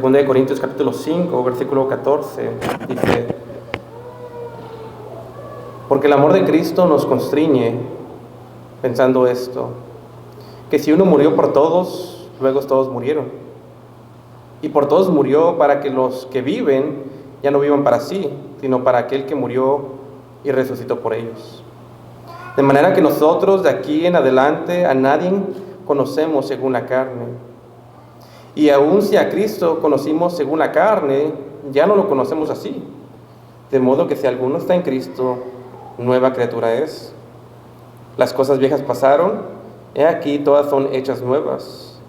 Segunda de Corintios capítulo 5, versículo 14, dice: porque el amor de Cristo nos constriñe, pensando esto, que si uno murió por todos, luego todos murieron. Y por todos murió para que los que viven ya no vivan para sí, sino para aquel que murió y resucitó por ellos. De manera que nosotros de aquí en adelante a nadie conocemos según la carne. Y aun si a Cristo conocimos según la carne, ya no lo conocemos así. De modo que si alguno está en Cristo, nueva criatura es. Las cosas viejas pasaron, he aquí todas son hechas nuevas.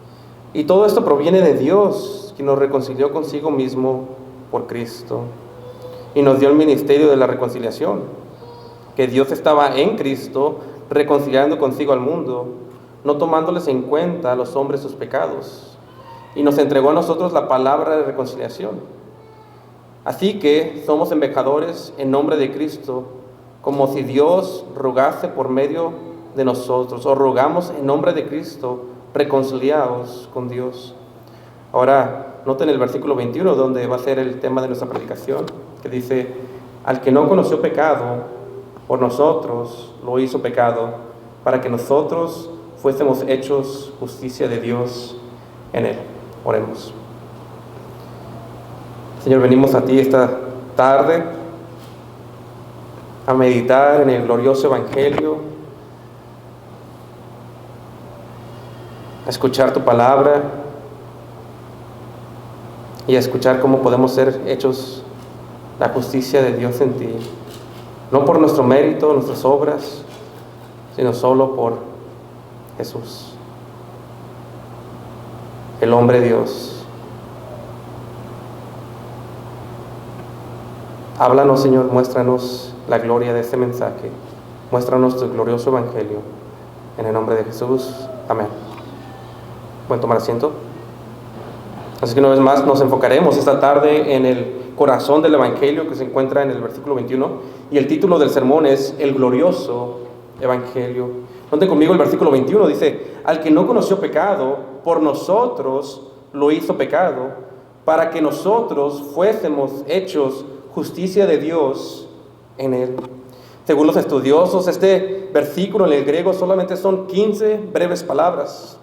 Y todo esto proviene de Dios, quien nos reconcilió consigo mismo por Cristo. Y nos dio el ministerio de la reconciliación, que Dios estaba en Cristo, reconciliando consigo al mundo, no tomándoles en cuenta a los hombres sus pecados. Y nos entregó a nosotros la palabra de reconciliación. Así que somos embajadores en nombre de Cristo, como si Dios rogase por medio de nosotros, o rogamos en nombre de Cristo, reconciliados con Dios. Ahora, noten el versículo 21, donde va a ser el tema de nuestra predicación, que dice: al que no conoció pecado, por nosotros lo hizo pecado, para que nosotros fuésemos hechos justicia de Dios en él. Oremos. Señor, venimos a ti esta tarde a meditar en el glorioso Evangelio, a escuchar tu palabra y a escuchar cómo podemos ser hechos la justicia de Dios en ti, no por nuestro mérito, nuestras obras, sino solo por Jesús, el hombre Dios. Háblanos, Señor, muéstranos la gloria de este mensaje, muéstranos tu glorioso Evangelio, en el nombre de Jesús, amén. ¿Pueden tomar asiento? Así que una vez más nos enfocaremos esta tarde en el corazón del Evangelio que se encuentra en el versículo 21, y el título del sermón es El glorioso Evangelio. Noten conmigo el versículo 21, dice: al que no conoció pecado, por nosotros lo hizo pecado, para que nosotros fuésemos hechos justicia de Dios en él. Según los estudiosos, este versículo en el griego solamente son 15 breves palabras.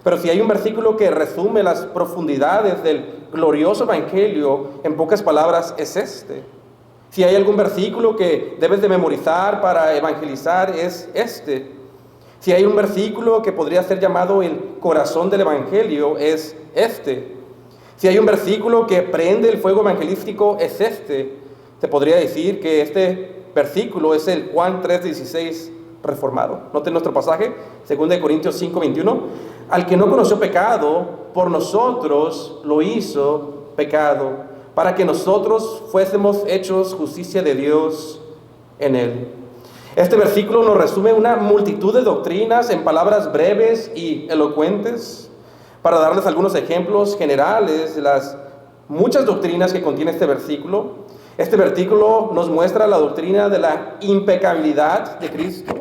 Pero si hay un versículo que resume las profundidades del glorioso Evangelio en pocas palabras, es este. Si hay algún versículo que debes de memorizar para evangelizar, es este. Si hay un versículo que podría ser llamado el corazón del Evangelio, es este. Si hay un versículo que prende el fuego evangelístico, es este. Se podría decir que este versículo es el Juan 3:16 reformado. Noten nuestro pasaje, 2 Corintios 5:21. Al que no conoció pecado, por nosotros lo hizo pecado, para que nosotros fuésemos hechos justicia de Dios en él. Este versículo nos resume una multitud de doctrinas en palabras breves y elocuentes. Para darles algunos ejemplos generales de las muchas doctrinas que contiene este versículo nos muestra la doctrina de la impecabilidad de Cristo,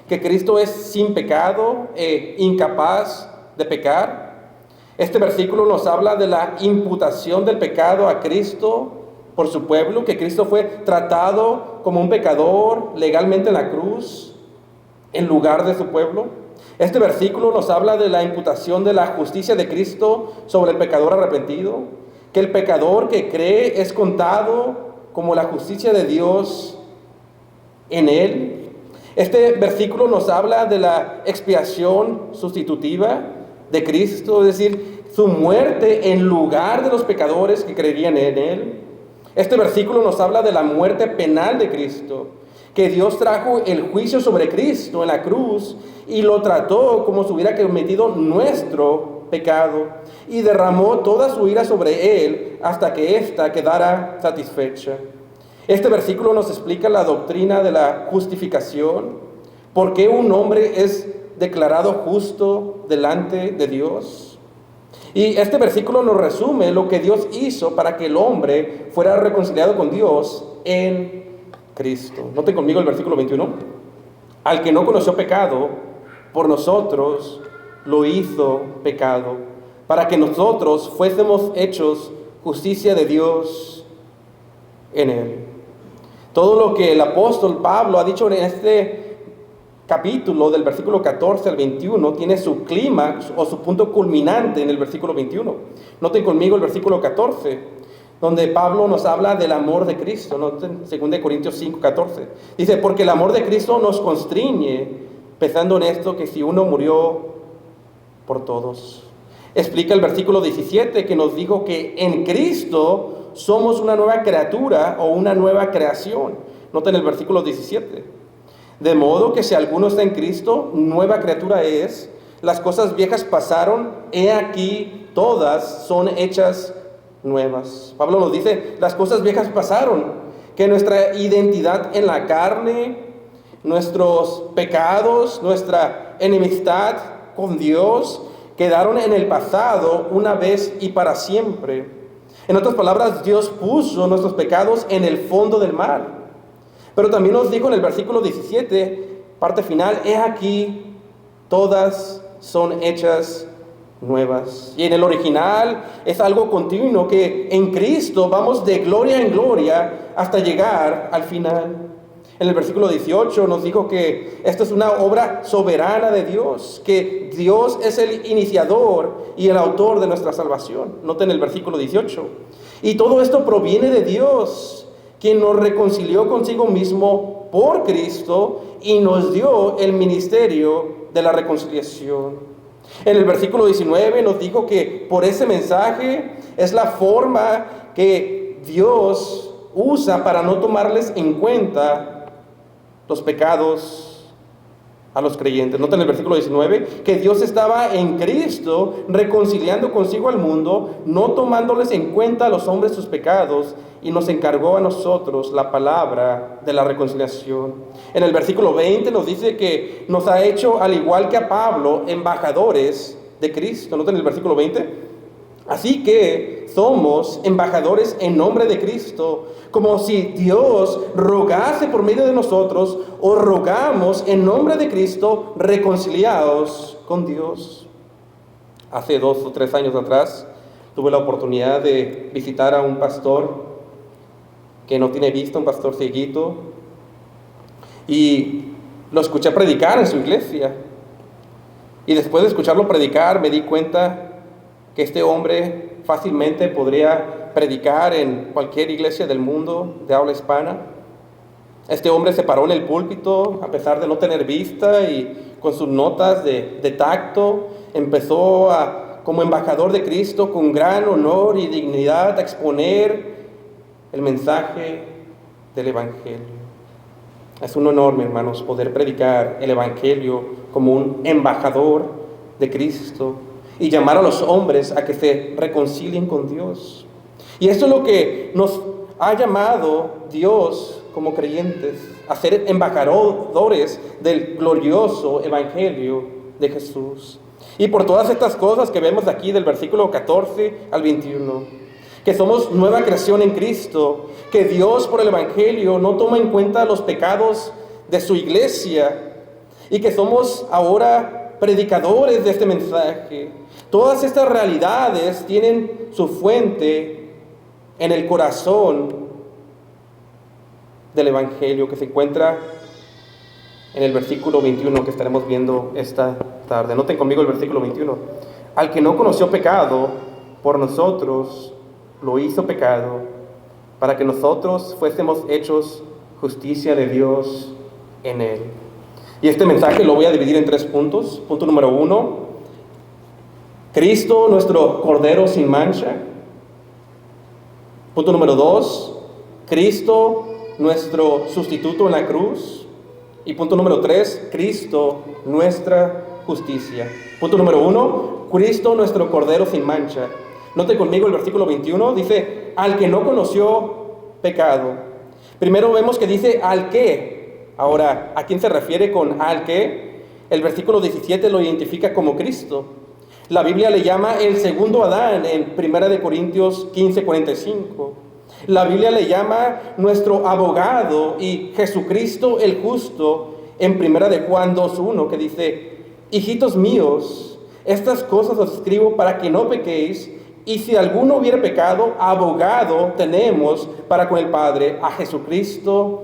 que Cristo es sin pecado e incapaz de pecar. Este versículo nos habla de la imputación del pecado a Cristo por su pueblo, que Cristo fue tratado como un pecador legalmente en la cruz en lugar de su pueblo. Este versículo nos habla de la imputación de la justicia de Cristo sobre el pecador arrepentido, que el pecador que cree es contado como la justicia de Dios en él. Este versículo nos habla de la expiación sustitutiva de Cristo, es decir, su muerte en lugar de los pecadores que creerían en él. Este versículo nos habla de la muerte penal de Cristo, que Dios trajo el juicio sobre Cristo en la cruz y lo trató como si hubiera cometido nuestro pecado y derramó toda su ira sobre él hasta que ésta quedara satisfecha. Este versículo nos explica la doctrina de la justificación, por qué un hombre es declarado justo delante de Dios. Y este versículo nos resume lo que Dios hizo para que el hombre fuera reconciliado con Dios en Cristo. Noten conmigo el versículo 21. Al que no conoció pecado, por nosotros lo hizo pecado, para que nosotros fuésemos hechos justicia de Dios en Él. Todo lo que el apóstol Pablo ha dicho en este capítulo, del versículo 14 al 21, tiene su clímax o su punto culminante en el versículo 21. Noten conmigo el versículo 14, donde Pablo nos habla del amor de Cristo. Noten 2 Corintios 5, 14. Dice, porque el amor de Cristo nos constriñe, pensando en esto, que si uno murió por todos. Explica el versículo 17, que nos dijo que en Cristo somos una nueva criatura o una nueva creación. Noten el versículo 17. De modo que si alguno está en Cristo, nueva criatura es. Las cosas viejas pasaron, he aquí, todas son hechas nuevas. Pablo nos dice, las cosas viejas pasaron, que nuestra identidad en la carne, nuestros pecados, nuestra enemistad con Dios, quedaron en el pasado una vez y para siempre. En otras palabras, Dios puso nuestros pecados en el fondo del mar. Pero también nos dijo en el versículo 17, parte final, he aquí, todas son hechas nuevas. Y en el original es algo continuo, que en Cristo vamos de gloria en gloria hasta llegar al final. En el versículo 18 nos dijo que esto es una obra soberana de Dios, que Dios es el iniciador y el autor de nuestra salvación. Noten el versículo 18. Y todo esto proviene de Dios, quien nos reconcilió consigo mismo por Cristo y nos dio el ministerio de la reconciliación. En el versículo 19 nos dijo que por ese mensaje es la forma que Dios usa para no tomarles en cuenta los pecados a los creyentes. Noten el versículo 19, que Dios estaba en Cristo reconciliando consigo al mundo, no tomándoles en cuenta a los hombres sus pecados, y nos encargó a nosotros la palabra de la reconciliación. En el versículo 20 nos dice que nos ha hecho, al igual que a Pablo, embajadores de Cristo. Noten el versículo 20. Así que somos embajadores en nombre de Cristo, como si Dios rogase por medio de nosotros, o rogamos en nombre de Cristo, reconciliados con Dios. Hace 2 o 3 años atrás tuve la oportunidad de visitar a un pastor que no tiene vista, un pastor cieguito, y lo escuché predicar en su iglesia. Y después de escucharlo predicar me di cuenta que este hombre fácilmente podría predicar en cualquier iglesia del mundo de habla hispana. Este hombre se paró en el púlpito a pesar de no tener vista, y con sus notas de tacto empezó como embajador de Cristo, con gran honor y dignidad, a exponer el mensaje del Evangelio. Es un honor, mis hermanos, poder predicar el Evangelio como un embajador de Cristo y llamar a los hombres a que se reconcilien con Dios. Y esto es lo que nos ha llamado Dios como creyentes, a ser embajadores del glorioso Evangelio de Jesús. Y por todas estas cosas que vemos aquí del versículo 14 al 21, que somos nueva creación en Cristo, que Dios por el Evangelio no toma en cuenta los pecados de su iglesia, y que somos ahora predicadores de este mensaje. Todas estas realidades tienen su fuente en el corazón del Evangelio, que se encuentra en el versículo 21 que estaremos viendo esta tarde. Noten conmigo el versículo 21. Al que no conoció pecado, por nosotros lo hizo pecado, para que nosotros fuésemos hechos justicia de Dios en él. Y este mensaje lo voy a dividir en 3 puntos. Punto número 1, Cristo, nuestro Cordero sin mancha. Punto número 2, Cristo, nuestro sustituto en la cruz. Y punto número 3, Cristo, nuestra justicia. Punto número 1, Cristo, nuestro Cordero sin mancha. Note conmigo el versículo 21, dice, al que no conoció pecado. Primero vemos que dice, al que. Ahora, ¿a quién se refiere con al que? El versículo 17 lo identifica como Cristo. La Biblia le llama el segundo Adán en 1 Corintios 15:45. La Biblia le llama nuestro abogado y Jesucristo el justo en 1 Juan 2:1, que dice, hijitos míos, estas cosas os escribo para que no pequéis. Y si alguno hubiera pecado, abogado tenemos para con el Padre, a Jesucristo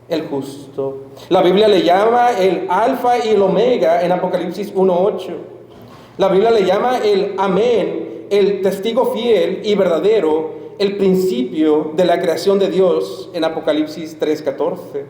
el justo. La Biblia le llama el Alfa y el Omega en Apocalipsis 1:8. La Biblia le llama el Amén, el testigo fiel y verdadero, el principio de la creación de Dios en Apocalipsis 3:14.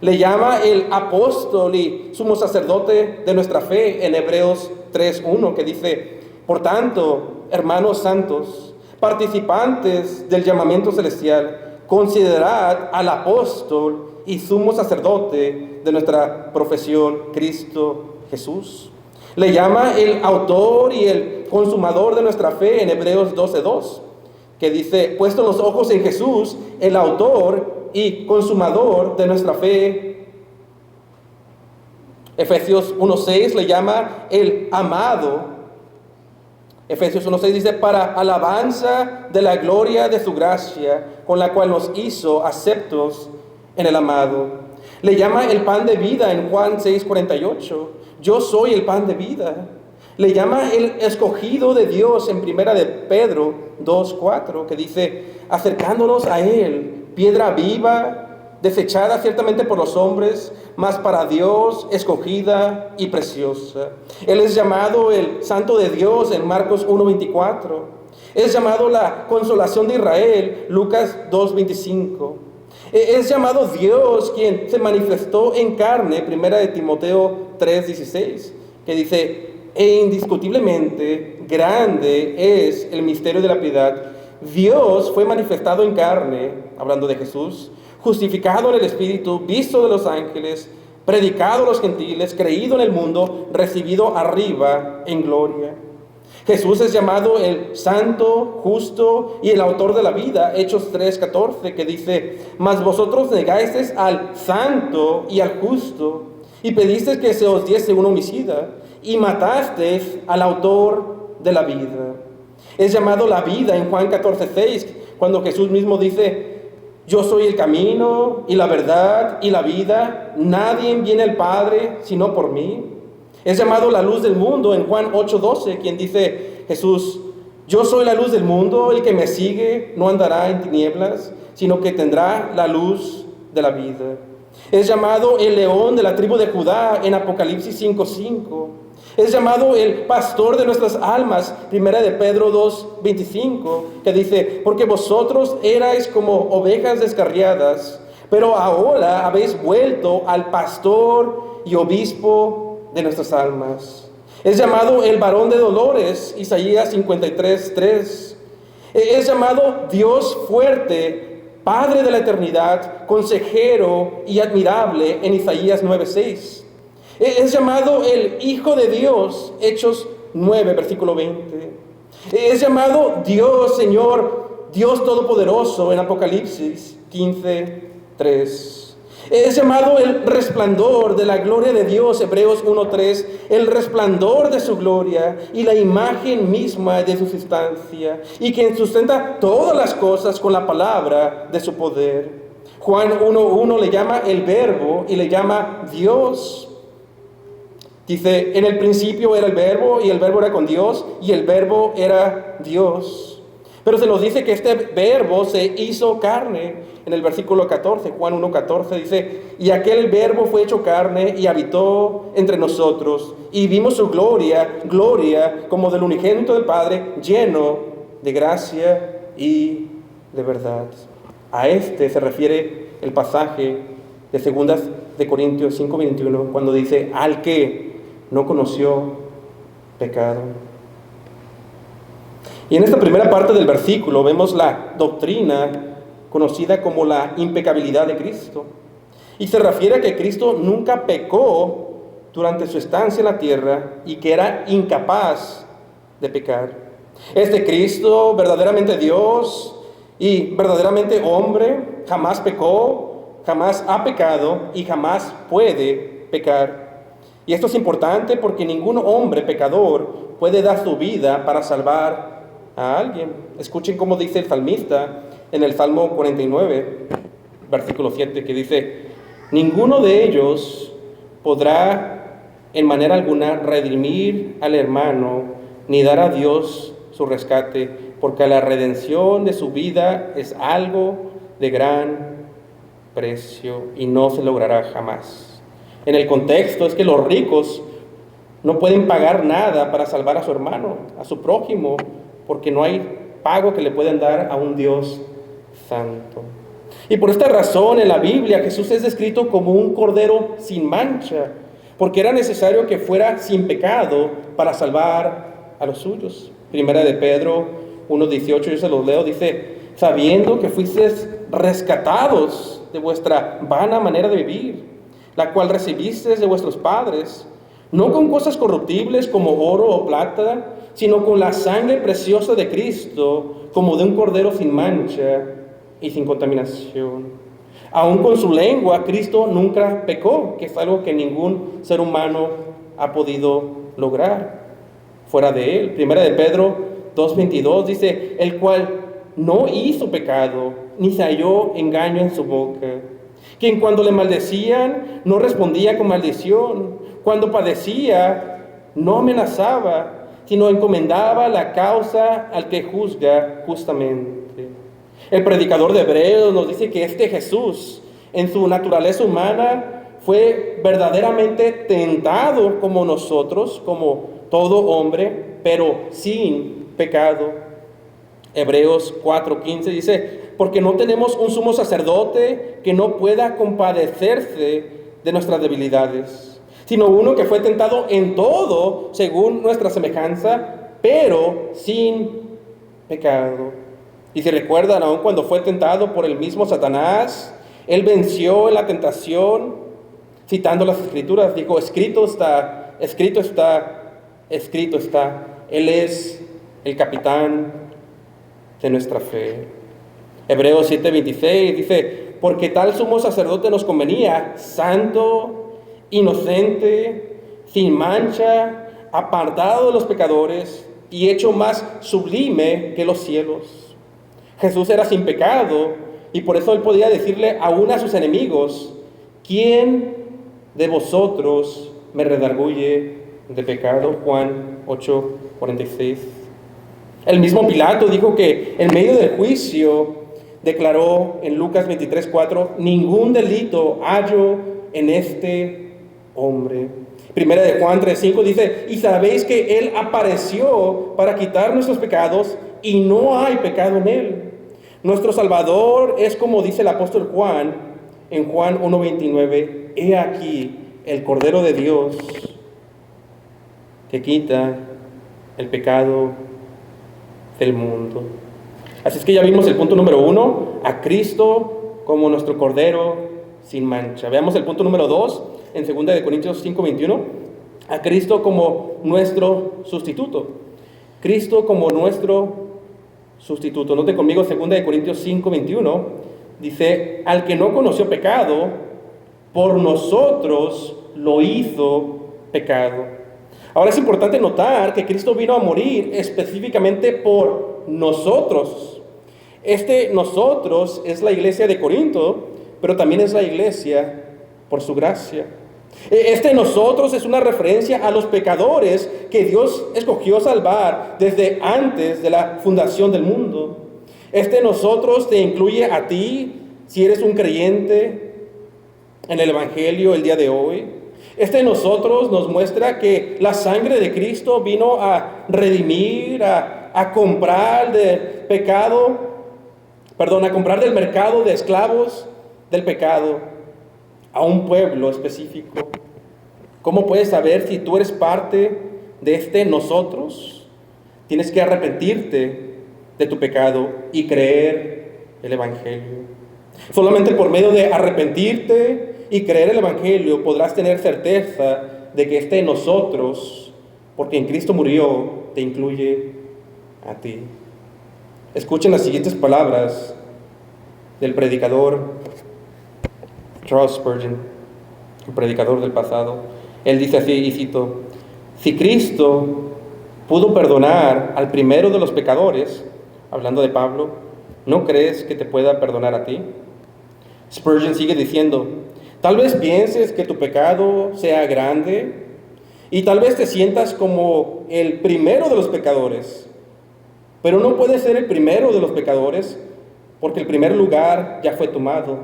Le llama el apóstol y sumo sacerdote de nuestra fe en Hebreos 3:1, que dice: por tanto, hermanos santos, participantes del llamamiento celestial, considerad al apóstol y sumo sacerdote de nuestra profesión, Cristo Jesús. Le llama el autor y el consumador de nuestra fe en Hebreos 12:2, que dice: puesto los ojos en Jesús, el autor y consumador de nuestra fe. Efesios 1:6 le llama el amado. Efesios 1:6 dice: para alabanza de la gloria de su gracia, con la cual nos hizo aceptos en el amado. Le llama el pan de vida en Juan 6:48. Yo soy el pan de vida. Le llama el escogido de Dios en Primera de Pedro 2:4, que dice: acercándonos a él, piedra viva, desechada ciertamente por los hombres, mas para Dios escogida y preciosa. Él es llamado el Santo de Dios en Marcos 1:24. Es llamado la consolación de Israel, Lucas 2:25. Es llamado Dios quien se manifestó en carne, Primera de Timoteo 3:16, que dice: e indiscutiblemente grande es el misterio de la piedad. Dios fue manifestado en carne, hablando de Jesús, justificado en el Espíritu, visto de los ángeles, predicado a los gentiles, creído en el mundo, recibido arriba en gloria. Jesús es llamado el santo, justo y el autor de la vida, Hechos 3:14, que dice: mas vosotros negáis al santo y al justo, y pedisteis que se os diese un homicida, y matasteis al autor de la vida. Es llamado la vida en Juan 14:6, cuando Jesús mismo dice: yo soy el camino y la verdad y la vida, nadie viene al Padre sino por mí. Es llamado la luz del mundo en Juan 8:12, quien dice Jesús: yo soy la luz del mundo, el que me sigue no andará en tinieblas, sino que tendrá la luz de la vida. Es llamado el león de la tribu de Judá en Apocalipsis 5:5. Es llamado el pastor de nuestras almas, Primera de Pedro 2:25, que dice: porque vosotros erais como ovejas descarriadas, pero ahora habéis vuelto al pastor y obispo de nuestras almas. Es llamado el varón de dolores, Isaías 53:3. Es llamado Dios fuerte, Padre de la eternidad, consejero y admirable en Isaías 9:6. Es llamado el Hijo de Dios, Hechos 9, versículo 20. Es llamado Dios, Señor, Dios Todopoderoso en Apocalipsis 15:3. Es llamado el resplandor de la gloria de Dios, Hebreos 1:3, el resplandor de su gloria y la imagen misma de su sustancia, y quien sustenta todas las cosas con la palabra de su poder. Juan 1:1 le llama el Verbo y le llama Dios. Dice: en el principio era el Verbo, y el Verbo era con Dios, y el Verbo era Dios. Pero se nos dice que este Verbo se hizo carne. En el versículo 14, Juan 1:14 dice: y aquel Verbo fue hecho carne y habitó entre nosotros, y vimos su gloria, gloria como del unigénito del Padre, lleno de gracia y de verdad. A este se refiere el pasaje de 2 de Corintios 5:21, cuando dice: al que no conoció pecado. Y en esta primera parte del versículo vemos la doctrina conocida como la impecabilidad de Cristo. Y se refiere a que Cristo nunca pecó durante su estancia en la tierra y que era incapaz de pecar. Este Cristo, verdaderamente Dios y verdaderamente hombre, jamás pecó, jamás ha pecado y jamás puede pecar. Y esto es importante porque ningún hombre pecador puede dar su vida para salvar a alguien. Escuchen cómo dice el salmista en el Salmo 49, versículo 7, que dice: ninguno de ellos podrá en manera alguna redimir al hermano, ni dar a Dios su rescate, porque la redención de su vida es algo de gran precio y no se logrará jamás. En el contexto es que los ricos no pueden pagar nada para salvar a su hermano, a su prójimo, porque no hay pago que le puedan dar a un Dios santo. Y por esta razón en la Biblia Jesús es descrito como un cordero sin mancha, porque era necesario que fuera sin pecado para salvar a los suyos. Primera de Pedro 1:18, yo se los leo, dice: sabiendo que fuisteis rescatados de vuestra vana manera de vivir, la cual recibisteis de vuestros padres, no con cosas corruptibles como oro o plata, sino con la sangre preciosa de Cristo, como de un cordero sin mancha y sin contaminación. Aún con su lengua, Cristo nunca pecó, que es algo que ningún ser humano ha podido lograr fuera de él. Primera de Pedro 2:22 dice: el cual no hizo pecado, ni se halló engaño en su boca. Quien cuando le maldecían, no respondía con maldición. Cuando padecía, no amenazaba, sino encomendaba la causa al que juzga justamente. El predicador de Hebreos nos dice que este Jesús, en su naturaleza humana, fue verdaderamente tentado como nosotros, como todo hombre, pero sin pecado. Hebreos 4:15 dice: porque no tenemos un sumo sacerdote que no pueda compadecerse de nuestras debilidades, sino uno que fue tentado en todo según nuestra semejanza, pero sin pecado. Y si recuerdan, aun cuando fue tentado por el mismo Satanás, él venció en la tentación, citando las Escrituras, dijo: escrito está, escrito está, escrito está. Él es el capitán de nuestra fe. Hebreos 7:26 dice: porque tal sumo sacerdote nos convenía, santo, inocente, sin mancha, apartado de los pecadores y hecho más sublime que los cielos. Jesús era sin pecado y por eso él podía decirle aún a sus enemigos: ¿quién de vosotros me redarguye de pecado? Juan 8:46. El mismo Pilato dijo que en medio del juicio declaró en Lucas 23:4: ningún delito hallo en este hombre. Primera de Juan 3:5 dice: y sabéis que él apareció para quitar nuestros pecados y no hay pecado en él. Nuestro Salvador es como dice el apóstol Juan en Juan 1:29: he aquí el Cordero de Dios que quita el pecado del mundo. Así es que ya vimos el punto número 1, a Cristo como nuestro Cordero sin mancha. Veamos el punto número 2 en 2 Corintios 5:21, a Cristo como nuestro sustituto. Cristo como nuestro sustituto. Note conmigo 2 Corintios 5:21, dice: al que no conoció pecado, por nosotros lo hizo pecado. Ahora es importante notar que Cristo vino a morir específicamente por nosotros. Nosotros es la iglesia de Corinto, pero también es la iglesia por su gracia. Nosotros es una referencia a los pecadores que Dios escogió salvar desde antes de la fundación del mundo. Nosotros te incluye a ti si eres un creyente en el Evangelio el día de hoy. Nosotros nos muestra que la sangre de Cristo vino a redimir, a comprar del pecado, a comprar del mercado de esclavos del pecado a un pueblo específico. ¿Cómo puedes saber si tú eres parte de nosotros? Tienes que arrepentirte de tu pecado y creer el Evangelio. Solamente por medio de arrepentirte y creer el Evangelio podrás tener certeza de que nosotros, porque en Cristo murió, te incluye a ti. Escuchen las siguientes palabras del predicador Charles Spurgeon, el predicador del pasado. Él dice así, y cito: si Cristo pudo perdonar al primero de los pecadores, hablando de Pablo, ¿no crees que te pueda perdonar a ti? Spurgeon sigue diciendo: tal vez pienses que tu pecado sea grande y tal vez te sientas como el primero de los pecadores, pero no puede ser el primero de los pecadores, porque el primer lugar ya fue tomado.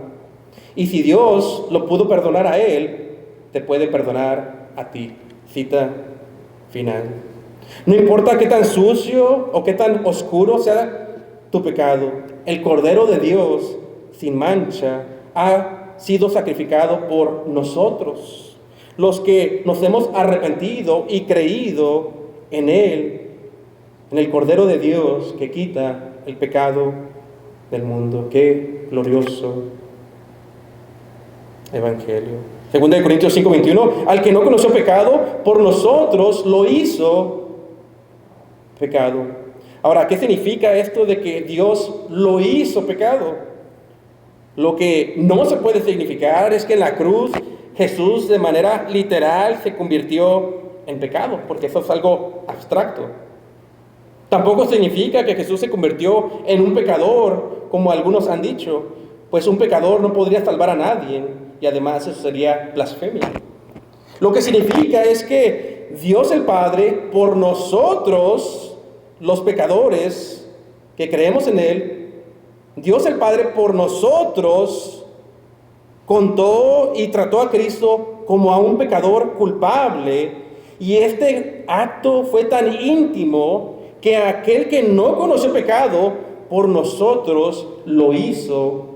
Y si Dios lo pudo perdonar a él, te puede perdonar a ti. Cita final. No importa qué tan sucio o qué tan oscuro sea tu pecado, el Cordero de Dios, sin mancha, ha sido sacrificado por nosotros, los que nos hemos arrepentido y creído en Él, en el Cordero de Dios que quita el pecado del mundo. Qué glorioso evangelio. Segunda de Corintios 5:21, al que no conoció pecado, por nosotros lo hizo pecado. Ahora, ¿qué significa esto de que Dios lo hizo pecado? Lo que no se puede significar es que en la cruz Jesús de manera literal se convirtió en pecado, porque eso es algo abstracto. Tampoco significa que Jesús se convirtió en un pecador, como algunos han dicho, pues un pecador no podría salvar a nadie, y además eso sería blasfemia. Lo que significa es que Dios el Padre, por nosotros, los pecadores que creemos en Él, Dios el Padre por nosotros contó y trató a Cristo como a un pecador culpable, y este acto fue tan íntimo que aquel que no conoció pecado, por nosotros lo hizo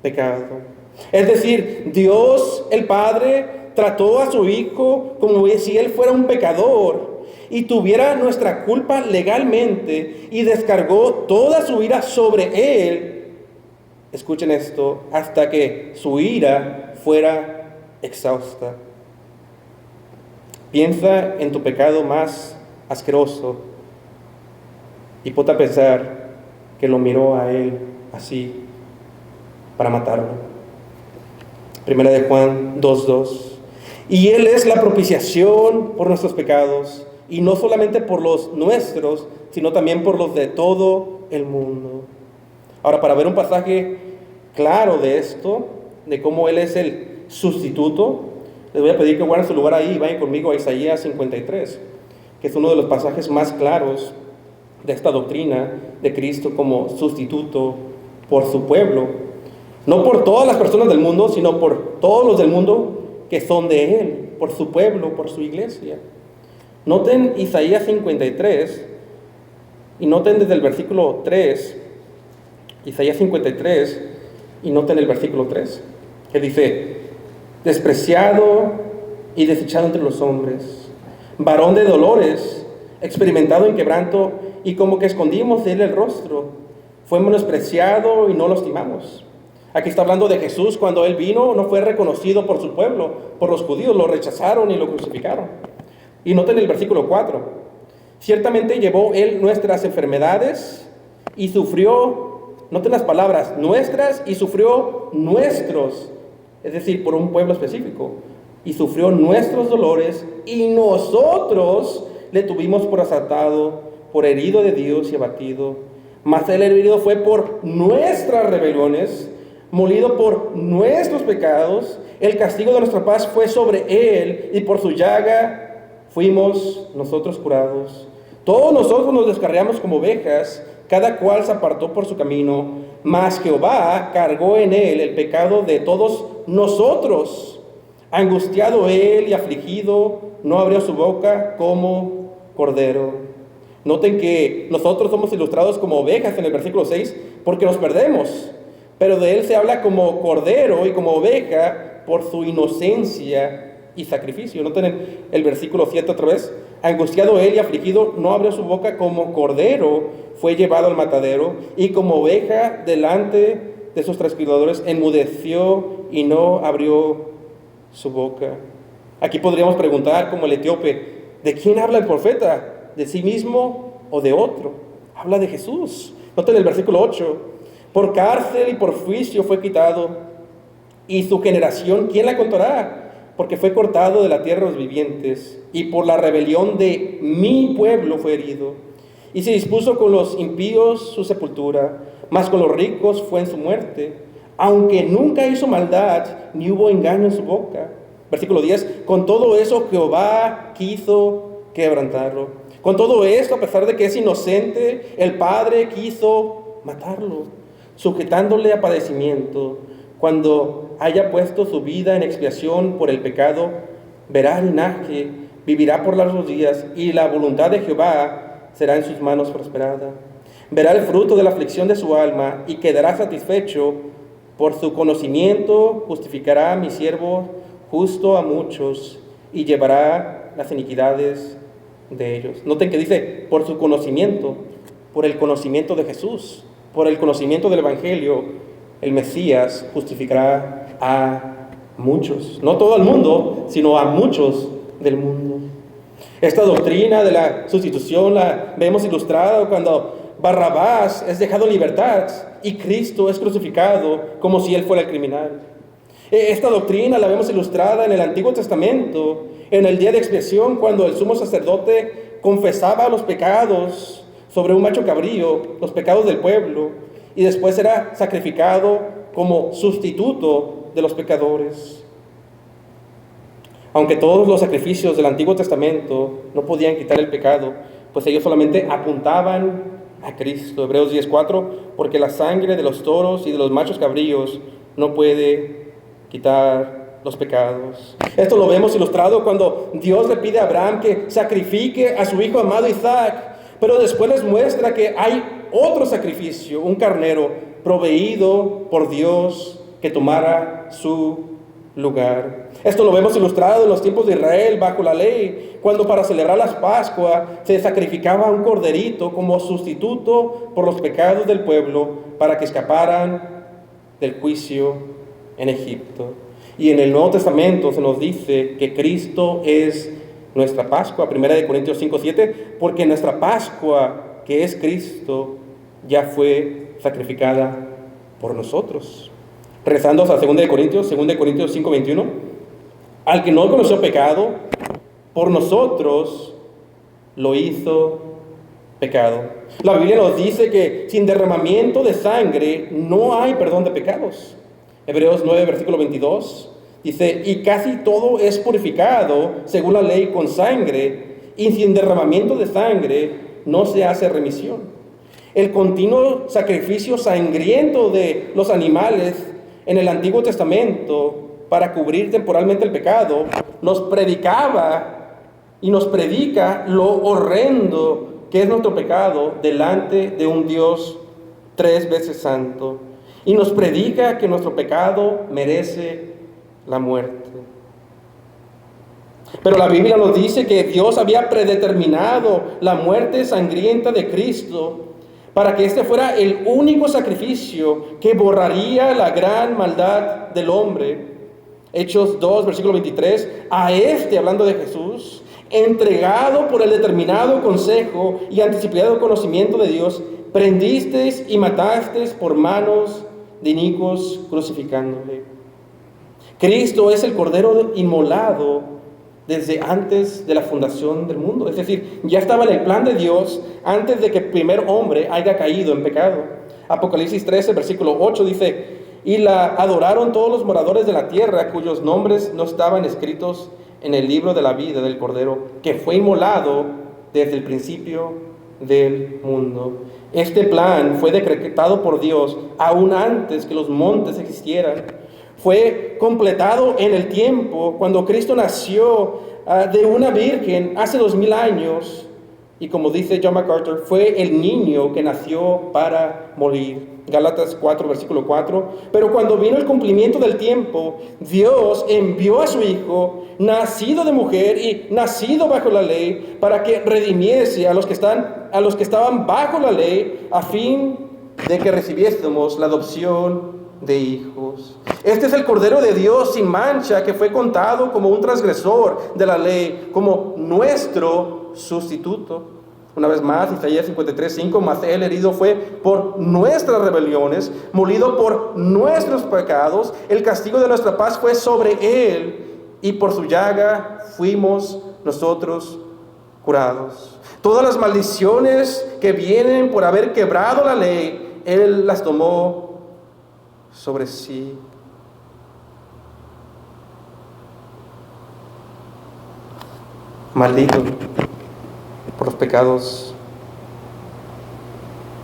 pecado. Es decir, Dios el Padre trató a su Hijo como si Él fuera un pecador y tuviera nuestra culpa legalmente, y descargó toda su ira sobre Él. Escuchen esto, hasta que su ira fuera exhausta. Piensa en tu pecado más asqueroso y ponte a pensar que lo miró a Él así para matarlo. Primera de Juan 2:2. Y Él es la propiciación por nuestros pecados, y no solamente por los nuestros, sino también por los de todo el mundo. Ahora, para ver un pasaje claro de esto, de cómo Él es el sustituto, les voy a pedir que guarden su lugar ahí y vayan conmigo a Isaías 53, que es uno de los pasajes más claros de esta doctrina de Cristo como sustituto por su pueblo. No por todas las personas del mundo, sino por todos los del mundo que son de Él, por su pueblo, por su iglesia. Noten Isaías 53 y noten desde el versículo 3, Isaías 53, y noten el versículo 3, que dice: despreciado y desechado entre los hombres, varón de dolores, experimentado en quebranto, y como que escondimos de Él el rostro, fue menospreciado y no lo estimamos. Aquí está hablando de Jesús. Cuando Él vino, no fue reconocido por su pueblo, por los judíos, lo rechazaron y lo crucificaron. Y noten el versículo 4. Ciertamente llevó Él nuestras enfermedades y sufrió, noten las palabras, nuestras, y sufrió nuestros, es decir, por un pueblo específico, y sufrió nuestros dolores, y nosotros le tuvimos por asaltado, por herido de Dios y abatido. Mas Él herido fue por nuestras rebeliones, molido por nuestros pecados. El castigo de nuestra paz fue sobre Él, y por su llaga fuimos nosotros curados. Todos nosotros nos descarriamos como ovejas, cada cual se apartó por su camino, mas Jehová cargó en Él el pecado de todos nosotros. Angustiado Él y afligido, no abrió su boca como cordero. Noten que nosotros somos ilustrados como ovejas en el versículo 6 porque nos perdemos, pero de Él se habla como cordero y como oveja por su inocencia y sacrificio. Noten el versículo 7 otra vez: angustiado Él y afligido, no abrió su boca, como cordero fue llevado al matadero, y como oveja delante de sus trasquiladores enmudeció y no abrió su boca. Aquí podríamos preguntar como el etíope: ¿de quién habla el profeta? ¿De sí mismo o de otro? Habla de Jesús. Noten el versículo 8: por cárcel y por juicio fue quitado, y su generación, ¿quién la contará? Porque fue cortado de la tierra de los vivientes, y por la rebelión de mi pueblo fue herido. Y se dispuso con los impíos su sepultura, mas con los ricos fue en su muerte, aunque nunca hizo maldad, ni hubo engaño en su boca. Versículo 10: con todo eso Jehová quiso quebrantarlo. Con todo esto, a pesar de que es inocente, el Padre quiso matarlo, sujetándole a padecimiento. Cuando haya puesto su vida en expiación por el pecado, verá el linaje, vivirá por largos días, y la voluntad de Jehová será en sus manos prosperada. Verá el fruto de la aflicción de su alma y quedará satisfecho. Por su conocimiento justificará a mi siervo justo a muchos y llevará las iniquidades de ellos. Noten que dice por su conocimiento, por el conocimiento de Jesús, por el conocimiento del Evangelio, el Mesías justificará a muchos. No todo el mundo, sino a muchos del mundo. Esta doctrina de la sustitución la vemos ilustrada cuando Barrabás es dejado en libertad y Cristo es crucificado como si él fuera el criminal. Esta doctrina la vemos ilustrada en el Antiguo Testamento, en el día de expiación, cuando el sumo sacerdote confesaba los pecados sobre un macho cabrío, los pecados del pueblo, y después era sacrificado como sustituto de los pecadores. Aunque todos los sacrificios del Antiguo Testamento no podían quitar el pecado, pues ellos solamente apuntaban a Cristo. Hebreos 10:4, porque la sangre de los toros y de los machos cabríos no puede quitar los pecados. Esto lo vemos ilustrado cuando Dios le pide a Abraham que sacrifique a su hijo amado Isaac, pero después les muestra que hay otro sacrificio, un carnero proveído por Dios que tomara su lugar. Esto lo vemos ilustrado en los tiempos de Israel bajo la ley, cuando para celebrar las Pascuas se sacrificaba un corderito como sustituto por los pecados del pueblo para que escaparan del juicio en Egipto. Y en el Nuevo Testamento se nos dice que Cristo es nuestra Pascua, 1 Corintios 5:7, porque nuestra Pascua, que es Cristo, ya fue sacrificada por nosotros. Regresando a 2 Corintios 5:21, al que no conoció pecado, por nosotros lo hizo pecado. La Biblia nos dice que sin derramamiento de sangre no hay perdón de pecados. Hebreos 9, versículo 22, dice, y casi todo es purificado según la ley con sangre, y sin derramamiento de sangre no se hace remisión. El continuo sacrificio sangriento de los animales en el Antiguo Testamento para cubrir temporalmente el pecado nos predicaba y nos predica lo horrendo que es nuestro pecado delante de un Dios 3 veces santo, y nos predica que nuestro pecado merece la muerte. Pero la Biblia nos dice que Dios había predeterminado la muerte sangrienta de Cristo para que este fuera el único sacrificio que borraría la gran maldad del hombre. Hechos 2, versículo 23, a este, hablando de Jesús, entregado por el determinado consejo y anticipado conocimiento de Dios, prendisteis y matasteis por manos de inicuos crucificándole. Cristo es el Cordero inmolado desde antes de la fundación del mundo. Es decir, ya estaba en el plan de Dios antes de que el primer hombre haya caído en pecado. Apocalipsis 13, versículo 8 dice, y la adoraron todos los moradores de la tierra cuyos nombres no estaban escritos en el libro de la vida del Cordero, que fue inmolado desde el principio del mundo. Este plan fue decretado por Dios aún antes que los montes existieran. Fue completado en el tiempo cuando Cristo nació de una virgen hace 2000 años. Y como dice John MacArthur, fue el niño que nació para morir. Gálatas 4, versículo 4. Pero cuando vino el cumplimiento del tiempo, Dios envió a su Hijo, nacido de mujer y nacido bajo la ley, para que redimiese a los que estaban bajo la ley, a fin de que recibiésemos la adopción de hijos. Este es el Cordero de Dios sin mancha, que fue contado como un transgresor de la ley, como nuestro sustituto. Una vez más, Isaías 53:5, mas él herido fue por nuestras rebeliones, molido por nuestros pecados, el castigo de nuestra paz fue sobre él, y por su llaga fuimos nosotros curados. Todas las maldiciones que vienen por haber quebrado la ley, él las tomó sobre sí. Maldito por los pecados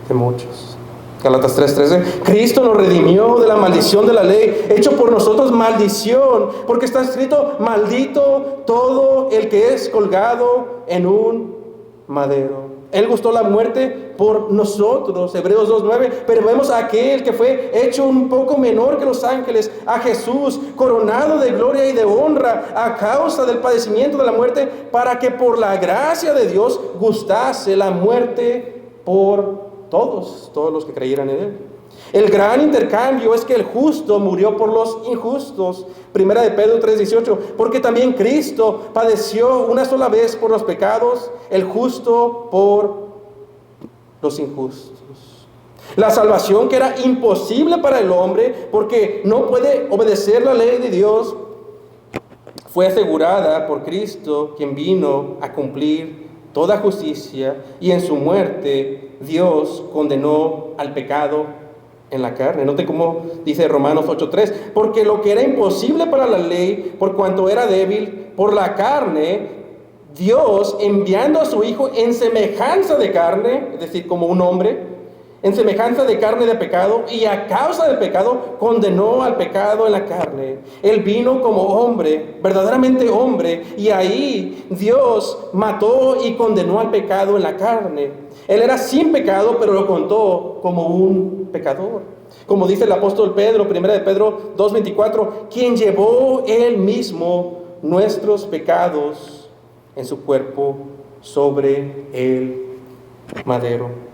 de muchos. Gálatas 3:13, Cristo nos redimió de la maldición de la ley, hecho por nosotros maldición, porque está escrito, maldito todo el que es colgado en un madero. Él gustó la muerte por nosotros, Hebreos 2:9, pero vemos a aquel que fue hecho un poco menor que los ángeles, a Jesús, coronado de gloria y de honra a causa del padecimiento de la muerte, para que por la gracia de Dios gustase la muerte por todos los que creyeran en Él. El gran intercambio es que el justo murió por los injustos. Primera de Pedro 3:18, porque también Cristo padeció una sola vez por los pecados, el justo por los injustos. La salvación que era imposible para el hombre, porque no puede obedecer la ley de Dios, fue asegurada por Cristo, quien vino a cumplir toda justicia, y en su muerte Dios condenó al pecado en la carne. Noten cómo dice Romanos 8:3, porque lo que era imposible para la ley, por cuanto era débil por la carne, Dios, enviando a su Hijo en semejanza de carne, es decir, como un hombre, en semejanza de carne de pecado, y a causa del pecado condenó al pecado en la carne. Él vino como hombre, verdaderamente hombre, y ahí Dios mató y condenó al pecado en la carne. Él era sin pecado, pero lo contó como un pecador. Como dice el apóstol Pedro, 1 de Pedro 2:24, quien llevó él mismo nuestros pecados en su cuerpo sobre el madero.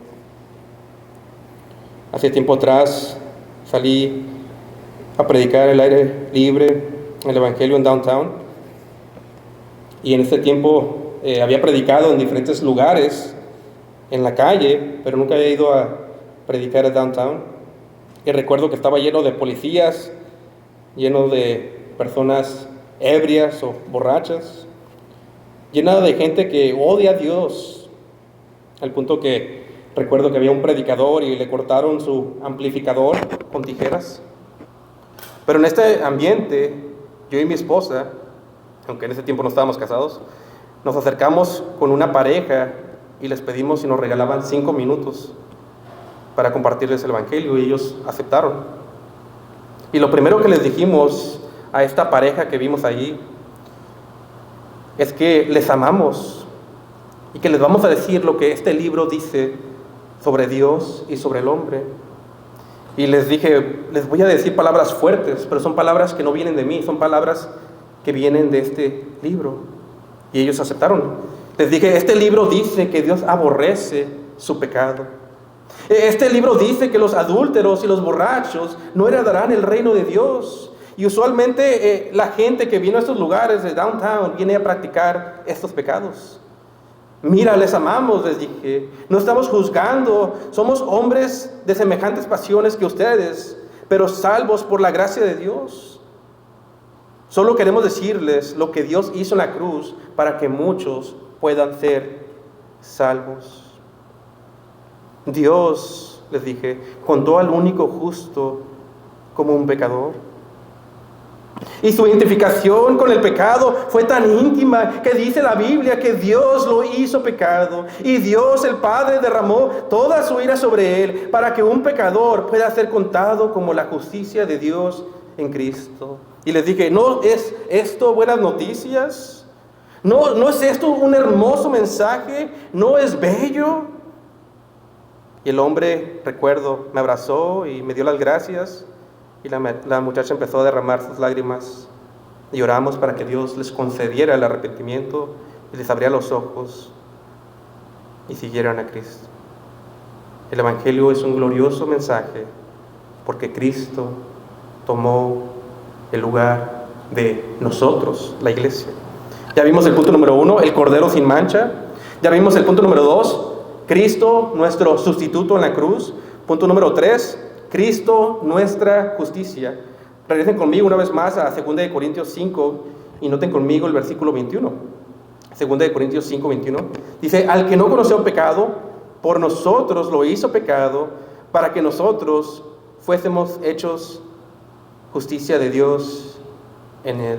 Hace tiempo atrás salí a predicar el aire libre, el evangelio en Downtown, y en ese tiempo había predicado en diferentes lugares en la calle, pero nunca había ido a predicar en Downtown. Y recuerdo que estaba lleno de policías, lleno de personas ebrias o borrachas, lleno de gente que odia a Dios, al punto que recuerdo que había un predicador y le cortaron su amplificador con tijeras. Pero en este ambiente, yo y mi esposa, aunque en ese tiempo no estábamos casados, nos acercamos con una pareja y les pedimos si nos regalaban 5 minutos para compartirles el evangelio, y ellos aceptaron. Y lo primero que les dijimos a esta pareja que vimos allí es que les amamos y que les vamos a decir lo que este libro dice sobre Dios y sobre el hombre. Y les dije, les voy a decir palabras fuertes, pero son palabras que no vienen de mí, son palabras que vienen de este libro. Y ellos aceptaron. Les dije, este libro dice que Dios aborrece su pecado. Este libro dice que los adúlteros y los borrachos no heredarán el reino de Dios. Y usualmente la gente que vino a estos lugares de Downtown viene a practicar estos pecados. Mira, les amamos, les dije. No estamos juzgando. Somos hombres de semejantes pasiones que ustedes, pero salvos por la gracia de Dios. Solo queremos decirles lo que Dios hizo en la cruz para que muchos puedan ser salvos. Dios, les dije, contó al único justo como un pecador. Y su identificación con el pecado fue tan íntima que dice la Biblia que Dios lo hizo pecado. Y Dios, el Padre, derramó toda su ira sobre él para que un pecador pueda ser contado como la justicia de Dios en Cristo. Y les dije, ¿no es esto buenas noticias? ¿No es esto un hermoso mensaje? ¿No es bello? Y el hombre, recuerdo, me abrazó y me dio las gracias. Y la muchacha empezó a derramar sus lágrimas. Y oramos para que Dios les concediera el arrepentimiento y les abriera los ojos y siguieran a Cristo. El Evangelio es un glorioso mensaje porque Cristo tomó el lugar de nosotros, la iglesia. Ya vimos el punto número 1, el Cordero sin mancha. Ya vimos el punto número 2, Cristo, nuestro sustituto en la cruz. Punto número 3, Cristo, nuestra justicia. Regresen conmigo una vez más a 2 de Corintios 5 y noten conmigo el versículo 21. 2 de Corintios 5, 21. Dice, al que no conoció pecado, por nosotros lo hizo pecado, para que nosotros fuésemos hechos justicia de Dios en él.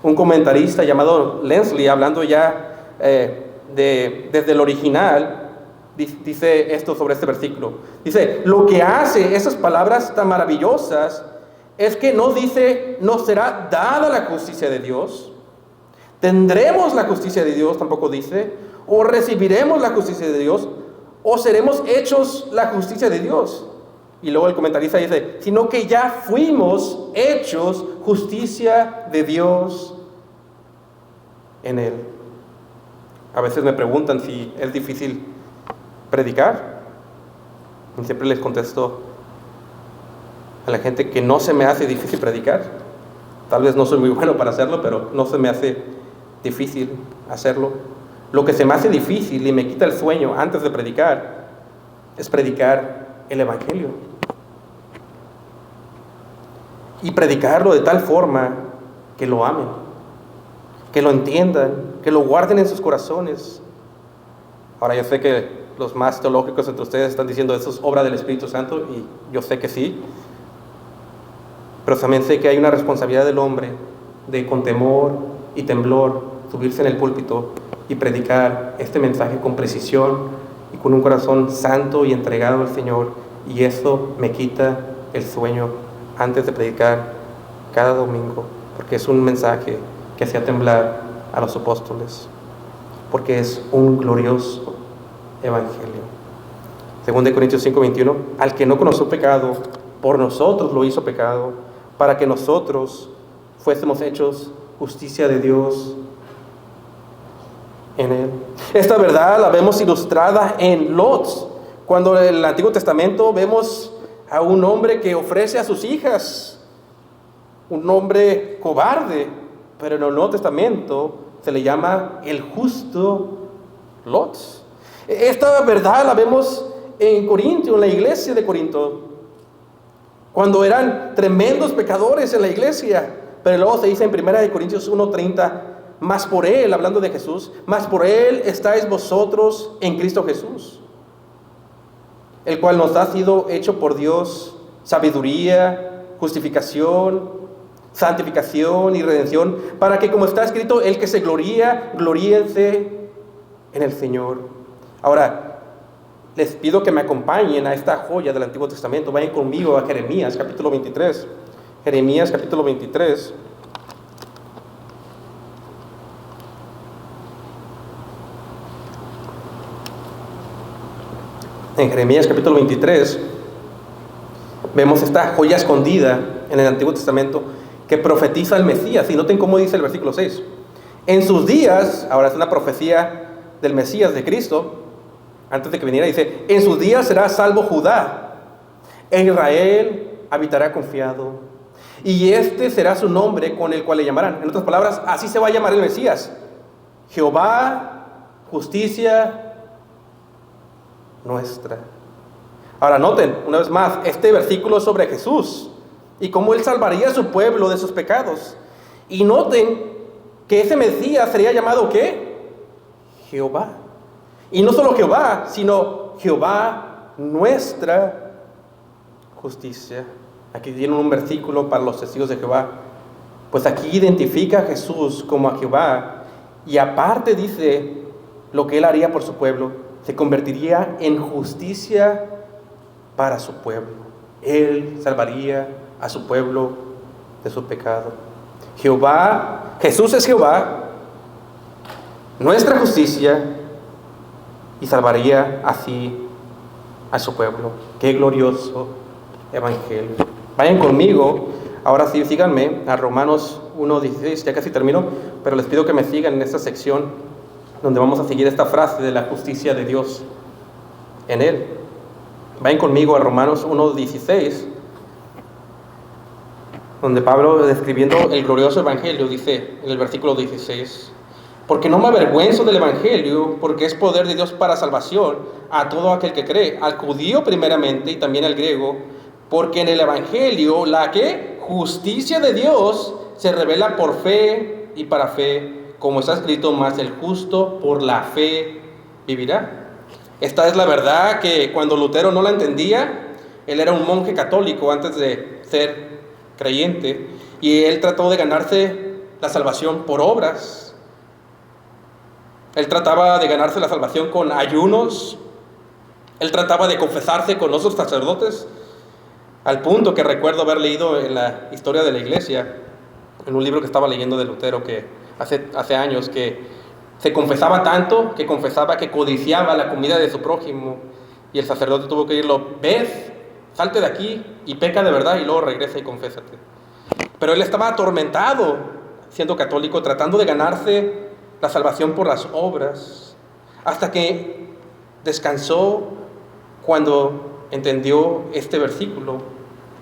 Un comentarista llamado Lensley, hablando ya desde el original, dice esto sobre este versículo. Dice, lo que hace esas palabras tan maravillosas es que no dice, nos será dada la justicia de Dios, tendremos la justicia de Dios, tampoco dice, o recibiremos la justicia de Dios, o seremos hechos la justicia de Dios. Y luego el comentarista dice, sino que ya fuimos hechos justicia de Dios en Él. A veces me preguntan si es difícil predicar. Y siempre les contesto a la gente que no se me hace difícil predicar. Tal vez no soy muy bueno para hacerlo, pero no se me hace difícil hacerlo. Lo que se me hace difícil y me quita el sueño antes de predicar es predicar el Evangelio. Y predicarlo de tal forma que lo amen, que lo entiendan, que lo guarden en sus corazones. Ahora yo sé que los más teológicos entre ustedes están diciendo eso es obra del Espíritu Santo, y yo sé que sí. Pero también sé que hay una responsabilidad del hombre de con temor y temblor subirse en el púlpito y predicar este mensaje con precisión y con un corazón santo y entregado al Señor. Y eso me quita el sueño antes de predicar cada domingo, porque es un mensaje que hacía temblar a los apóstoles, porque es un glorioso evangelio. 2 Corintios 5:21, al que no conoció pecado, por nosotros lo hizo pecado, para que nosotros fuésemos hechos justicia de Dios en Él. Esta verdad la vemos ilustrada en Lot, cuando en el Antiguo Testamento vemos a un hombre que ofrece a sus hijas, un hombre cobarde, pero en el Nuevo Testamento se le llama el justo Lot. Esta verdad la vemos en Corinto, en la iglesia de Corinto, cuando eran tremendos pecadores en la iglesia, pero luego se dice en 1 Corintios 1:30, mas por Él, hablando de Jesús, mas por Él estáis vosotros en Cristo Jesús, el cual nos ha sido hecho por Dios sabiduría, justificación, santificación y redención, para que, como está escrito, el que se gloría, gloríense en el Señor. Ahora, les pido que me acompañen a esta joya del Antiguo Testamento. Vayan conmigo a Jeremías capítulo 23. Jeremías capítulo 23. En Jeremías capítulo 23 vemos esta joya escondida en el Antiguo Testamento que profetiza el Mesías. Y noten cómo dice el versículo 6. En sus días, ahora es una profecía del Mesías, de Cristo, antes de que viniera, dice, en sus días será salvo Judá, e Israel habitará confiado, y este será su nombre con el cual le llamarán. En otras palabras, así se va a llamar el Mesías: Jehová, justicia nuestra. Ahora noten, una vez más, este versículo es sobre Jesús y cómo Él salvaría a su pueblo de sus pecados. Y noten que ese Mesías sería llamado ¿qué? Jehová. Y no solo Jehová, sino Jehová nuestra justicia. Aquí tienen un versículo para los testigos de Jehová. Pues aquí identifica a Jesús como a Jehová, y aparte dice lo que Él haría por su pueblo. Se convertiría en justicia para su pueblo. Él salvaría a su pueblo de su pecado. Jehová, Jesús es Jehová, nuestra justicia, y salvaría así a su pueblo. Qué glorioso evangelio. Vayan conmigo, ahora sí, síganme a Romanos 1:16, ya casi termino, pero les pido que me sigan en esta sección donde vamos a seguir esta frase de la justicia de Dios en Él. Vayan conmigo a Romanos 1:16, donde Pablo, describiendo el glorioso evangelio, dice en el versículo 16, porque no me avergüenzo del evangelio, porque es poder de Dios para salvación a todo aquel que cree, al judío primeramente y también al griego, porque en el evangelio la que justicia de Dios se revela por fe y para fe, como está escrito, mas el justo por la fe vivirá. Esta es la verdad que cuando Lutero no la entendía, él era un monje católico antes de ser creyente, y él trató de ganarse la salvación por obras. Él trataba de ganarse la salvación con ayunos. Él trataba de confesarse con los sacerdotes, al punto que recuerdo haber leído en la historia de la iglesia, en un libro que estaba leyendo de Lutero que hace años, que se confesaba tanto, que confesaba que codiciaba la comida de su prójimo, y el sacerdote tuvo que irlo: ves, salte de aquí y peca de verdad y luego regresa y confésate. Pero él estaba atormentado, siendo católico, tratando de ganarse la salvación por las obras, hasta que descansó cuando entendió este versículo,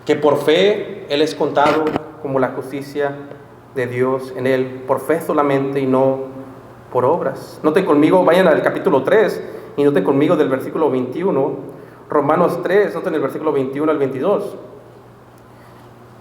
que por fe él es contado como la justicia de Dios en él, por fe solamente y no por obras. Noten conmigo, vayan al capítulo 3 y noten conmigo del versículo 21, Romanos 3, noten el versículo 21 al 22,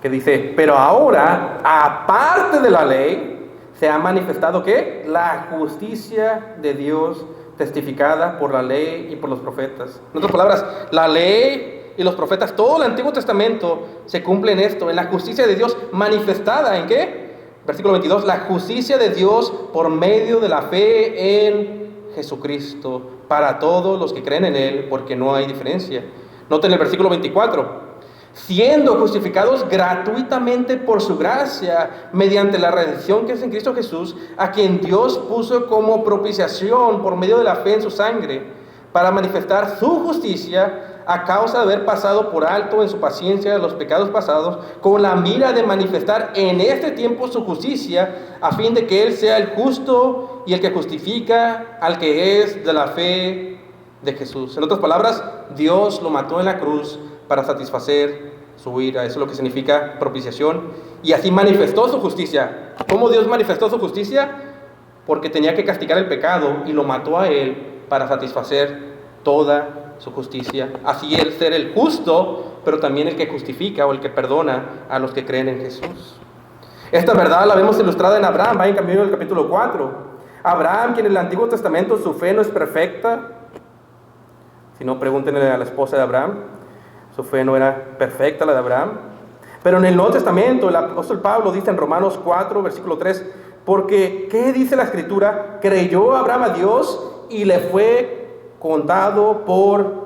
que dice: pero ahora, aparte de la ley, se ha manifestado ¿qué? La justicia de Dios, testificada por la ley y por los profetas. En otras palabras, la ley y los profetas, todo el Antiguo Testamento se cumple en esto, en la justicia de Dios manifestada. ¿En qué? Versículo 22, la justicia de Dios por medio de la fe en Jesucristo, para todos los que creen en Él, porque no hay diferencia. Noten el versículo 24, siendo justificados gratuitamente por su gracia, mediante la redención que es en Cristo Jesús, a quien Dios puso como propiciación por medio de la fe en su sangre, para manifestar su justicia a causa de haber pasado por alto en su paciencia los pecados pasados, con la mira de manifestar en este tiempo su justicia, a fin de que Él sea el justo y el que justifica al que es de la fe de Jesús. En otras palabras, Dios lo mató en la cruz para satisfacer su ira. Eso es lo que significa propiciación. Y así manifestó su justicia. ¿Cómo Dios manifestó su justicia? Porque tenía que castigar el pecado y lo mató a Él para satisfacer toda su justicia. Así Él ser el justo, pero también el que justifica o el que perdona a los que creen en Jesús. Esta verdad la vemos ilustrada en Abraham. Vayan camino al capítulo 4. Abraham, quien en el Antiguo Testamento su fe no es perfecta. Si no, pregúntenle a la esposa de Abraham. Su fe no era perfecta, la de Abraham. Pero en el Nuevo Testamento, el apóstol Pablo dice en Romanos 4, versículo 3, porque, ¿qué dice la Escritura? Creyó Abraham a Dios y le fue contado por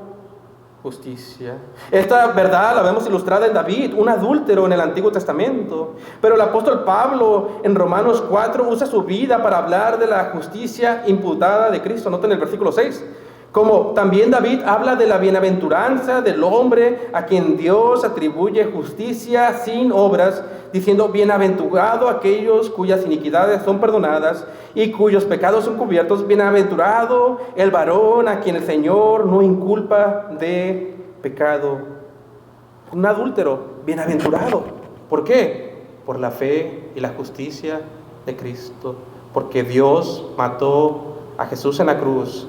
justicia. Esta verdad la vemos ilustrada en David, un adúltero en el Antiguo Testamento. Pero el apóstol Pablo en Romanos 4 usa su vida para hablar de la justicia imputada de Cristo. Noten el versículo 6. Como también David habla de la bienaventuranza del hombre a quien Dios atribuye justicia sin obras, diciendo: bienaventurado aquellos cuyas iniquidades son perdonadas y cuyos pecados son cubiertos, bienaventurado el varón a quien el Señor no inculpa de pecado. Un adúltero, bienaventurado. ¿Por qué? Por la fe y la justicia de Cristo, porque Dios mató a Jesús en la cruz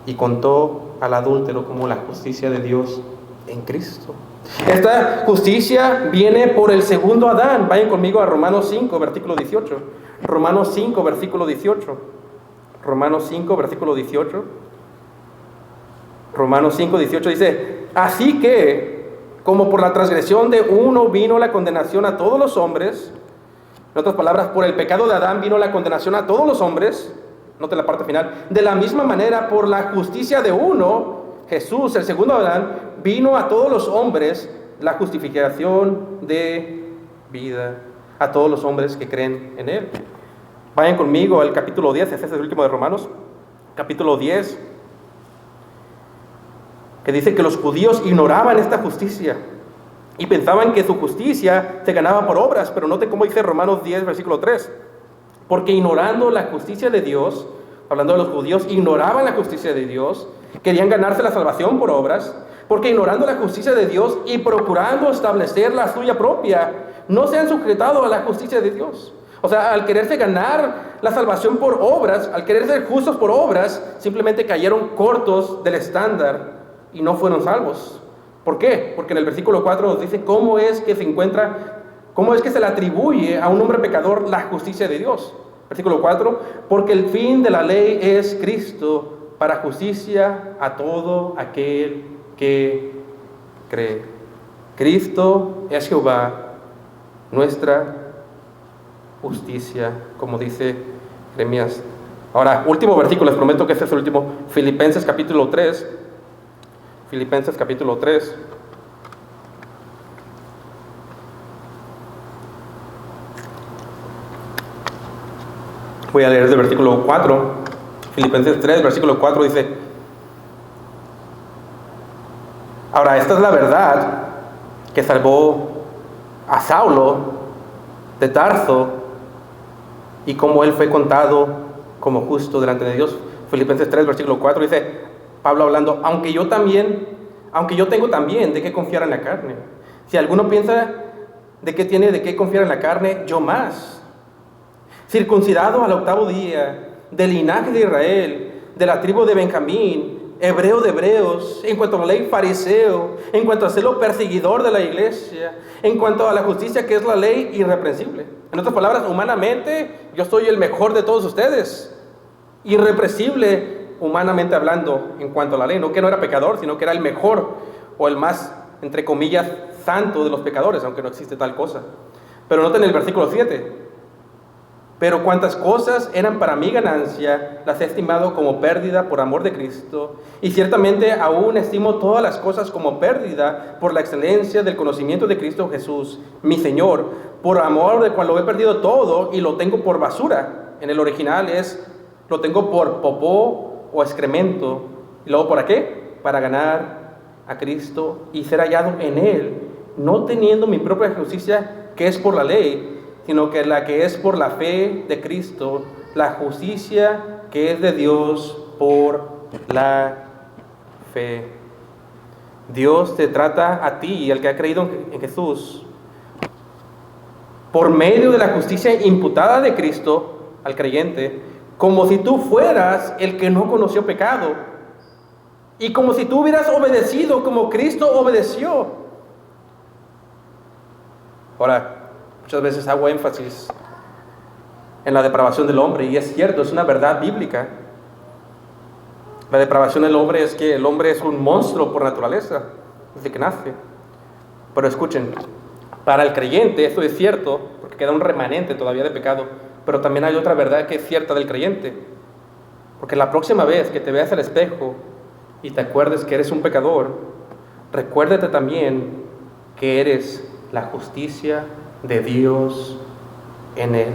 y contó al adúltero como la justicia de Dios en Cristo. Esta justicia viene por el segundo Adán. Vayan conmigo a Romanos 5, versículo 18. Romanos 5, versículo 18. Romanos 5, versículo 18. Romanos 5, 18 dice: así que, como por la transgresión de uno vino la condenación a todos los hombres, en otras palabras, por el pecado de Adán vino la condenación a todos los hombres. Note la parte final. De la misma manera, por la justicia de uno, Jesús, el segundo Adán, vino a todos los hombres la justificación de vida, a todos los hombres que creen en Él. Vayan conmigo al capítulo 10, ese es el último de Romanos. Capítulo 10, que dice que los judíos ignoraban esta justicia y pensaban que su justicia se ganaba por obras. Pero note cómo dice Romanos 10, versículo 3. Porque ignorando la justicia de Dios, hablando de los judíos, ignoraban la justicia de Dios, querían ganarse la salvación por obras, porque ignorando la justicia de Dios y procurando establecer la suya propia, no se han sujetado a la justicia de Dios. O sea, al quererse ganar la salvación por obras, al querer ser justos por obras, simplemente cayeron cortos del estándar y no fueron salvos. ¿Por qué? Porque en el versículo 4 nos dice cómo es que se le atribuye a un hombre pecador la justicia de Dios. Versículo 4, porque el fin de la ley es Cristo para justicia a todo aquel que cree. Cristo es Jehová, nuestra justicia, como dice Jeremías Ahora, último versículo, les prometo que este es el último. Filipenses capítulo 3. Filipenses capítulo 3. Voy a leer desde el versículo 4. Filipenses 3, versículo 4 dice: ahora, esta es la verdad que salvó a Saulo de Tarso y cómo él fue contado como justo delante de Dios. Filipenses 3, versículo 4 dice Pablo hablando: aunque yo tengo también de qué confiar en la carne. Si alguno piensa de que tiene de qué confiar en la carne, yo más. Circuncidado al 8º día, del linaje de Israel, de la tribu de Benjamín, hebreo de hebreos, en cuanto a la ley fariseo, en cuanto a celo perseguidor de la iglesia, en cuanto a la justicia que es la ley irreprensible. En otras palabras, humanamente, yo soy el mejor de todos ustedes. Irreprensible, humanamente hablando, en cuanto a la ley. No que no era pecador, sino que era el mejor, o el más, entre comillas, santo de los pecadores, aunque no existe tal cosa. Pero noten el versículo 7. Pero cuantas cosas eran para mi ganancia, las he estimado como pérdida por amor de Cristo. Y ciertamente aún estimo todas las cosas como pérdida por la excelencia del conocimiento de Cristo Jesús, mi Señor, por amor del cual lo he perdido todo y lo tengo por basura. En el original lo tengo por popó o excremento. ¿Y luego para qué? Para ganar a Cristo y ser hallado en Él, no teniendo mi propia justicia que es por la ley, sino que la que es por la fe de Cristo, la justicia que es de Dios por la fe. Dios te trata a ti, el que ha creído en Jesús, por medio de la justicia imputada de Cristo al creyente, como si tú fueras el que no conoció pecado, y como si tú hubieras obedecido como Cristo obedeció. Ahora, muchas veces hago énfasis en la depravación del hombre, y es cierto, es una verdad bíblica. La depravación del hombre es que el hombre es un monstruo por naturaleza, desde que nace. Pero escuchen, para el creyente esto es cierto, porque queda un remanente todavía de pecado, pero también hay otra verdad que es cierta del creyente. Porque la próxima vez que te veas al espejo y te acuerdes que eres un pecador, recuérdate también que eres la justicia de Dios en Él.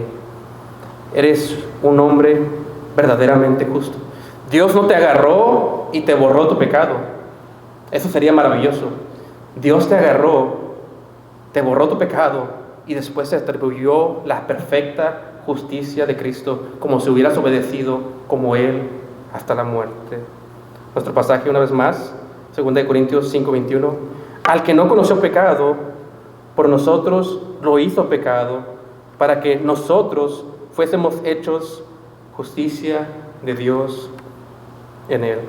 Eres un hombre verdaderamente justo. Dios no te agarró y te borró tu pecado. Eso sería maravilloso. Dios te agarró, te borró tu pecado y después te atribuyó la perfecta justicia de Cristo, como si hubieras obedecido como Él hasta la muerte. Nuestro pasaje una vez más, 2 Corintios 5:21. Al que no conoció pecado, por nosotros lo hizo pecado, para que nosotros fuésemos hechos justicia de Dios en Él.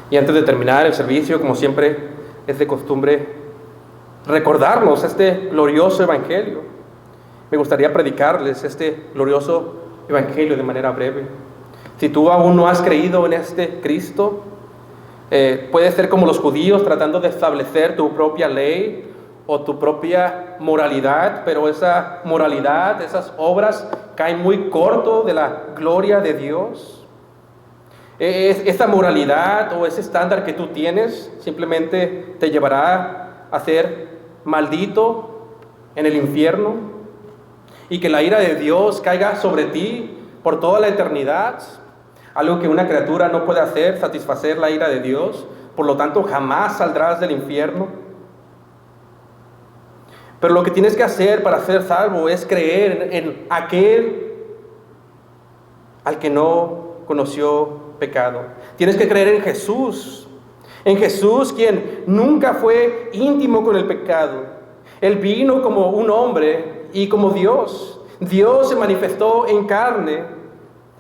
Y antes de terminar el servicio, como siempre es de costumbre, recordarnos este glorioso evangelio. Me gustaría predicarles este glorioso evangelio de manera breve. Si tú aún no has creído en este Cristo, puedes ser como los judíos tratando de establecer tu propia ley o tu propia moralidad, pero esa moralidad, esas obras caen muy corto de la gloria de Dios. Esa moralidad o ese estándar que tú tienes simplemente te llevará a ser maldito en el infierno, y que la ira de Dios caiga sobre ti por toda la eternidad. Algo que una criatura no puede hacer, satisfacer la ira de Dios. Por lo tanto, jamás saldrás del infierno. Pero lo que tienes que hacer para ser salvo es creer en aquel al que no conoció pecado. Tienes que creer en Jesús quien nunca fue íntimo con el pecado. Él vino como un hombre y como Dios. Dios se manifestó en carne,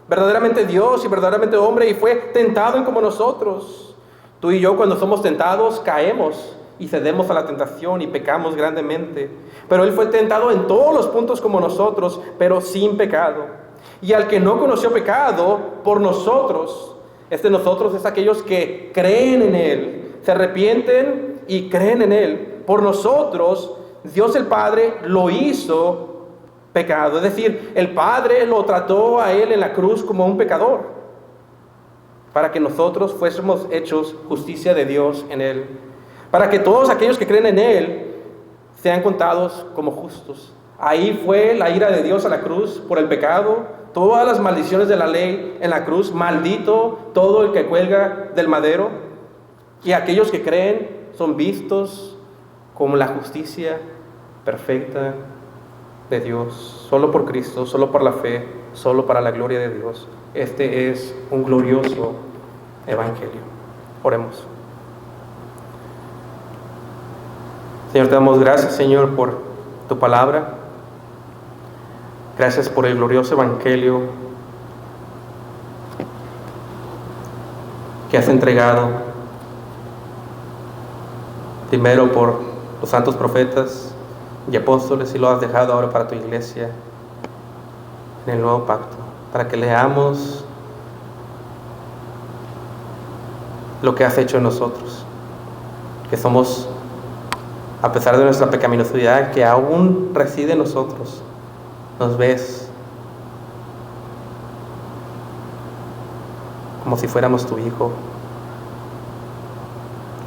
verdaderamente Dios y verdaderamente hombre, y fue tentado como nosotros. Tú y yo, cuando somos tentados, caemos y cedemos a la tentación y pecamos grandemente. Pero Él fue tentado en todos los puntos como nosotros, pero sin pecado. Y al que no conoció pecado, por nosotros, nosotros es aquellos que creen en Él, se arrepienten y creen en Él. Por nosotros, Dios el Padre lo hizo pecado. Es decir, el Padre lo trató a Él en la cruz como un pecador, para que nosotros fuésemos hechos justicia de Dios en Él, para que todos aquellos que creen en Él sean contados como justos. Ahí fue la ira de Dios a la cruz por el pecado, todas las maldiciones de la ley en la cruz, maldito todo el que cuelga del madero, y aquellos que creen son vistos como la justicia perfecta de Dios, solo por Cristo, solo por la fe, solo para la gloria de Dios. Este es un glorioso evangelio. Oremos. Señor, te damos gracias, Señor, por tu palabra. Gracias por el glorioso evangelio que has entregado primero por los santos profetas y apóstoles, y lo has dejado ahora para tu iglesia en el nuevo pacto, para que leamos lo que has hecho en nosotros, que somos, a pesar de nuestra pecaminosidad, que aún reside en nosotros, nos ves como si fuéramos tu Hijo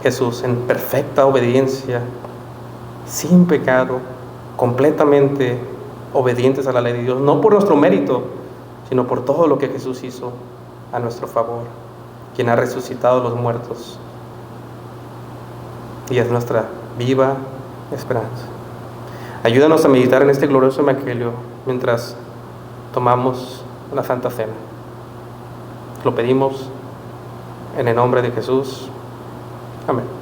Jesús, en perfecta obediencia, sin pecado, completamente obedientes a la ley de Dios, no por nuestro mérito, sino por todo lo que Jesús hizo a nuestro favor, quien ha resucitado a los muertos y es nuestra viva esperanza. Ayúdanos a meditar en este glorioso evangelio mientras tomamos la Santa Cena. Lo pedimos en el nombre de Jesús. Amén.